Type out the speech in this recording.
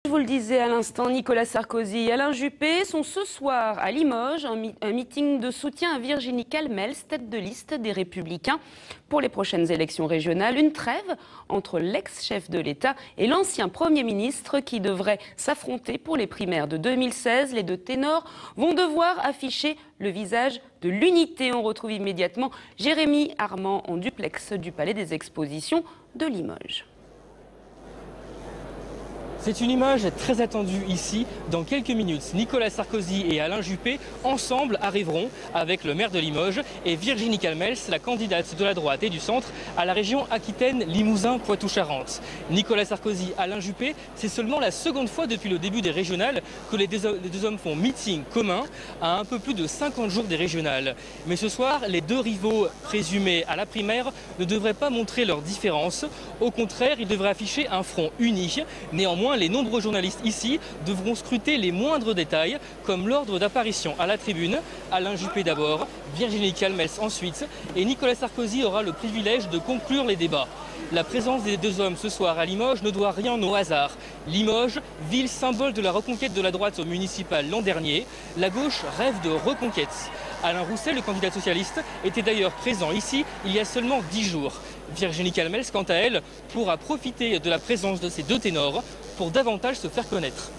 Vous le disiez à l'instant, Nicolas Sarkozy et Alain Juppé sont ce soir à Limoges, un meeting de soutien à Virginie Calmels, tête de liste des Républicains pour les prochaines élections régionales. Une trêve entre l'ex-chef de l'État et l'ancien Premier ministre qui devraient s'affronter pour les primaires de 2016. Les deux ténors vont devoir afficher le visage de l'unité. On retrouve immédiatement Jérémy Armand en duplex du Palais des Expositions de Limoges. C'est une image très attendue ici. Dans quelques minutes, Nicolas Sarkozy et Alain Juppé, ensemble, arriveront avec le maire de Limoges et Virginie Calmels, la candidate de la droite et du centre à la région Aquitaine, Limousin, Poitou-Charentes. Nicolas Sarkozy, Alain Juppé, c'est seulement la seconde fois depuis le début des régionales que les deux hommes font meeting commun à un peu plus de 50 jours des régionales. Mais ce soir, les deux rivaux présumés à la primaire ne devraient pas montrer leurs différences. Au contraire, ils devraient afficher un front uni. Néanmoins, les nombreux journalistes ici devront scruter les moindres détails, comme l'ordre d'apparition à la tribune. Alain Juppé d'abord, Virginie Calmels ensuite, et Nicolas Sarkozy aura le privilège de conclure les débats. La présence des deux hommes ce soir à Limoges ne doit rien au hasard. Limoges, ville symbole de la reconquête de la droite au municipal l'an dernier, la gauche rêve de reconquête. Alain Rousset, le candidat socialiste, était d'ailleurs présent ici il y a seulement 10 jours. Virginie Calmels, quant à elle, pourra profiter de la présence de ces deux ténors pour davantage se faire connaître.